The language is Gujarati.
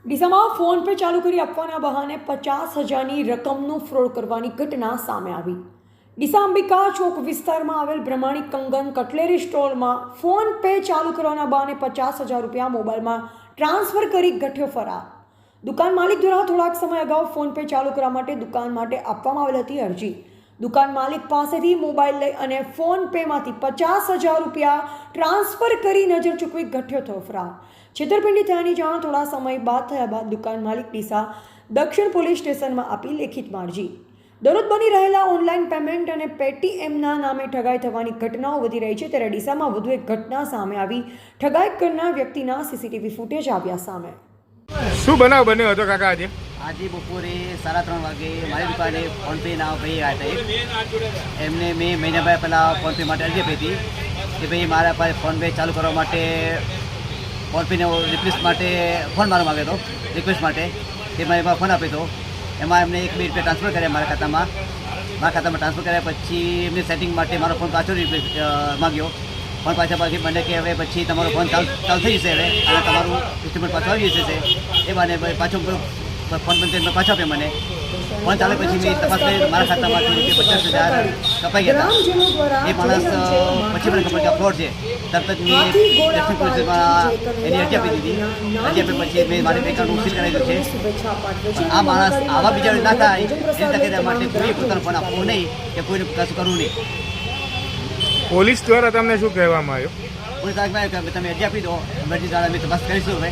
ડીસામાં ફોન પે ચાલુ કરી આપવાના બહાને 50,000ની રકમનું ફ્રોડ કરવાની ઘટના સામે આવી। ડીસા અંબિકા ચોક વિસ્તારમાં આવેલ બ્રહ્માણી કંગન કટલેરી સ્ટોરમાં ફોન પે ચાલુ કરવાના બહાને 50,000 રૂપિયા મોબાઈલમાં ટ્રાન્સફર કરી ગઠ્યો ફરાર। દુકાન માલિક દ્વારા થોડાક સમય અગાઉ ફોન પે ચાલુ કરવા માટે દુકાન માટે આપવામાં આવેલ હતી અરજી। દુકાન માલિક પાસેથી મોબાઈલ લઈ અને ફોન પેમાંથી 50,000 રૂપિયા ટ્રાન્સફર કરી નજર ચૂકવી ગઠ્યો થયો ફરાર। છેતરપિંડી થયાની જાણ થોડા સમય બાદ થયા બાદ દુકાન માલિક ડીસા દક્ષિણ પોલીસ સ્ટેશનમાં આપી લેખિતમાં અરજી। દરરોજ બની રહેલા ઓનલાઈન પેમેન્ટ અને પેટીએમના નામે ઠગાઈ થવાની ઘટનાઓ વધી રહી છે, ત્યારે ડીસામાં વધુ એક ઘટના સામે આવી। ઠગાઈ કરનાર વ્યક્તિના સીસીટીવી ફૂટેજ આવ્યા સામે। શું બનાવ બન્યો હતો કાકા આજે? આજે બપોરે 3:30 વાગે મારી દુકાને ફોનપે ના ભાઈ આવ્યા હતા। એમને મેં મહિના પહેલાં ફોનપે માટે અરજી આપી હતી કે ભાઈ મારા પાસે ફોનપે ચાલુ કરવા માટે ફોનપેને રિપ્લેસ માટે ફોન મારો માગ્યો હતો, રિક્વેસ્ટ માટે તે મારે એમાં ફોન આપ્યો હતો। એમાં એમને 1 મિનિટ ટ્રાન્સફર કર્યા મારા ખાતામાં ટ્રાન્સફર કર્યા પછી એમને સેટિંગ માટે મારો ફોન પાછો માગ્યો। ફોન પાછી મને કે હવે પછી તમારો ફોન ચાલુ થઈ જશે હવે અને તમારું સ્ટેટમેન્ટ પાછું આવી જશે। એ બાને પાછો ફોન બંધ પાછો આપ્યો મને। ફોન ચાલે પછી મેં તપાસ કરી મારા ખાતામાંથી 50,000 કપાઈ ગયા હતા। એ માણસ પછી મને ખબર કે ફ્રોડ છે, તરત જ મેં દક્ષિણ પોલીસમાં એની અરજી આપી દીધી। અરજી આપી પછી મેં મારી એકાઉન્ટ સીલ કરાવી દીધું છે। આ માણસ આવા બીજા ના થાય એની તકેદારી માટે કોઈ પોતાનો ફોન આપવો નહીં કે કોઈને કશું કરવું નહીં। પોલીસ દ્વારા તમને શું કહેવામાં આવ્યું? પોલીસ તમે અરજી આપી દો, અરજી દ્વારા અમે તપાસ કરીશું હવે।